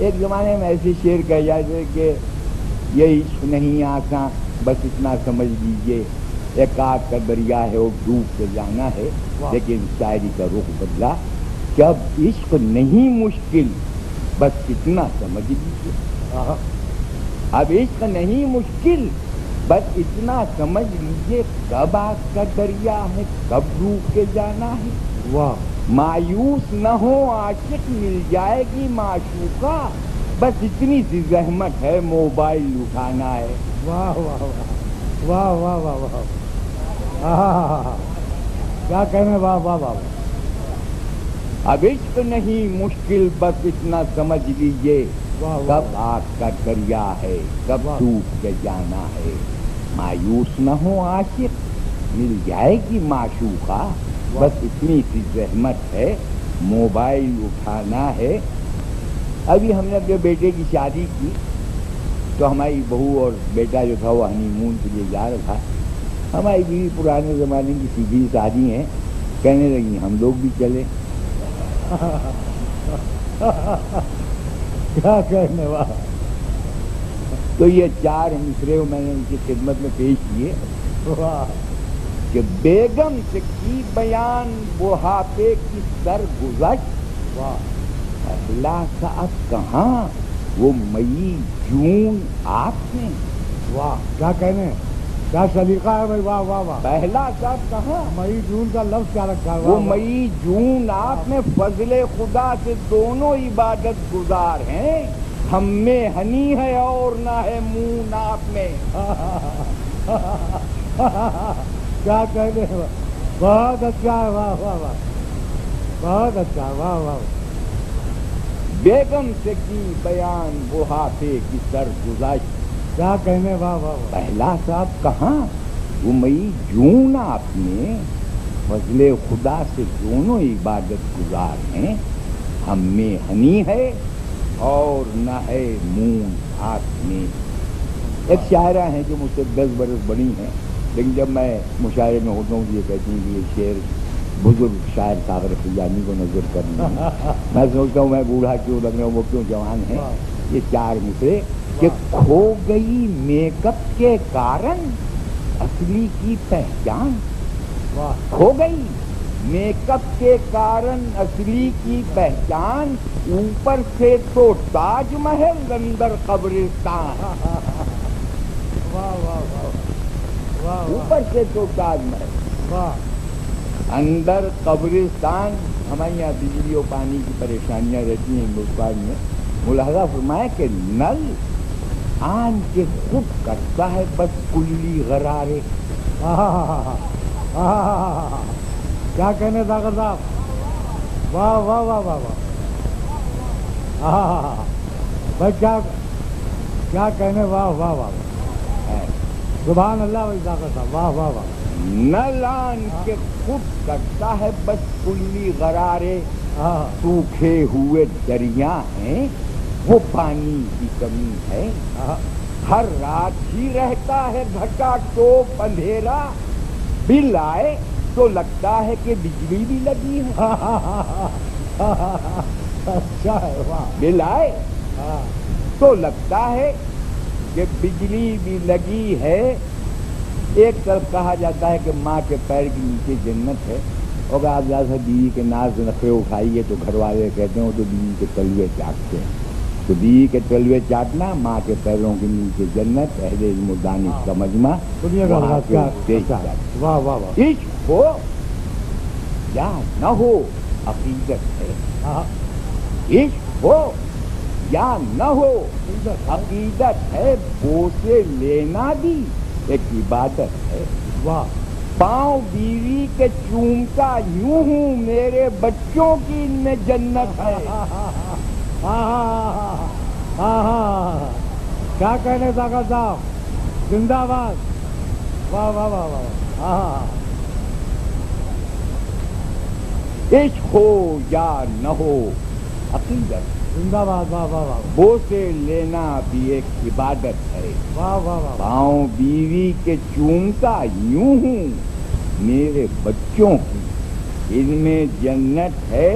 ایک زمانے میں ایسے شعر کہہ جاتے کہ یہ عشق نہیں آساں بس اتنا سمجھ لیجئے، ایک آگ کا دریا ہے وہ ڈوب کے جانا ہے، لیکن شاعری کا رخ بدلا کہ اب عشق نہیں مشکل بس اتنا سمجھ لیجئے، اب عشق نہیں مشکل بس اتنا سمجھ لیجئے، کب آگ کا دریا ہے کب ڈوب کے جانا ہے، واہ مایوس نہ ہو عاشق مل جائے گی معشوقہ، بس اتنی سی زحمت ہے موبائل اٹھانا ہے۔ واہ واہ واہ واہ واہ واہ واہ، کیا کہنے، واہ واہ واہ۔ اب عشق نہیں مشکل بس اتنا سمجھ لیجئے، کب آگ کا دریا ہے کب ڈوب کے جانا ہے، مایوس نہ ہو عاشق مل جائے گی معشوقہ، بس اتنی سی زحمت ہے موبائل اٹھانا ہے۔ ابھی ہم نے اپنے بیٹے کی شادی کی تو ہماری بہو اور بیٹا جو تھا وہ ہنی مون کے لیے جا رہا تھا، ہماری بیوی پرانے زمانے کی سیدھی سادی ہیں، کہنے لگی ہم لوگ بھی چلے۔ کیا کہنے، واہ۔ تو یہ چار مصرے میں نے ان کی خدمت میں پیش کیے کہ بیگم سے کی بیان بڑھاپے کی سرگزشت، پہلا ساتھ کہاں وہ مئی جون آپ میں، واہ کیا کہنے، کیا سلیقہ ہے بھائی، واہ واہ واہ۔ پہلا ساتھ کہاں مئی جون کا لفظ کیا رکھا ہے، وہ مئی جون آپ میں، فضل خدا سے دونوں عبادت گزار ہیں، ہم میں ہنی ہے اور نہ ہے منہ ناپ میں۔ کیا کہنے، بہت اچھا ہے، واہ واہ واہ، بہت اچھا، واہ واہ۔ بیگم سے کی بیان بڑھاپے کی سرگزشت، کیا کہنے، واہ واہ واہ۔ پہلا صاحب کہاں وہ مئی جون آپ میں، فضل خدا سے دونوں عبادت گزار ہیں، ہم میں ہنی ہے اور نہ ہے مون ہاتھ میں۔ ایک شاعرہ ہیں جو مجھ سے 10 برس بڑی ہیں، لیکن جب میں مشاعرے میں ہوتا ہوں تو یہ کہتی ہیں کہ یہ شعر بزرگ شاعر ساغر خیانی کو نظر کرنا ہے۔ میں سوچتا ہوں میں بوڑھا کیوں لگ رہا ہوں، وہ کیوں جوان ہے۔ یہ چار مصرے کہ کھو گئی میک اپ کے کارن اصلی کی پہچان، کھو گئی میک اپ کے کارن اصلی کی پہچان، اوپر سے تو تاج محل اندر قبرستان، اوپر سے تو تاج محل اندر قبرستان۔ ہمارے یہاں بجلی اور پانی کی پریشانیاں رہتی ہیں ہندوستان میں، ملاحظہ فرمائے کہ نل آن کے خود کرتا ہے بس کلی غرارے۔ کیا کہنے ذاکر صاحب، واہ واہ واہ واہ واہ، بھائی کیا کہنے، واہ واہ واہ، سبحان اللہ بھائی ذاکر صاحب، واہ واہ واہ۔ نل آن کے خود کرتا ہے بس کلی غرارے، سوکھے ہوئے دریا ہیں وہ پانی کی کمی ہے، ہر رات ہی رہتا ہے گھٹا ٹوپ اندھیرا، بل آئے تو لگتا ہے کہ بجلی بھی لگی ہے۔ اچھا ہے، واہ۔ بل آئے تو لگتا ہے کہ بجلی بھی لگی ہے۔ ایک طرف کہا جاتا ہے کہ ماں کے پیر کے نیچے جنت ہے، اور اگر آپ زیادہ بیوی کے ناز نخرے اٹھائیے تو گھر والے کہتے ہیں وہ تو بیوی کے تلوے چاٹتے ہیں، تو بیوی کے تلوے چاٹنا، ماں کے پیروں کے نیچے جنت، اہل علم و دانش کا مجمع، وہاں سے واہ واہ واہ۔ عشق ہو یا نہ ہو عقیدت ہے، عشق ہو یا نہ ہو عقیدت ہے، بوسے لینا بھی ایک عبادت ہے۔ واہ، پاؤں بیوی کے چومتا یوں ہوں، میرے بچوں کی ان میں جنت ہے۔ کیا کہنے ذاکر صاحب، زندہ باد، واہ واہ واہ واہ۔ عشق ہو یا نہ ہو عقیدت، زندہ باد، واہ واہ واہ، بوسے لینا بھی ایک عبادت ہے۔ واہ واہ واہ، پاؤں بیوی کے چومتا یوں ہوں، میرے بچوں کی ان میں جنت ہے۔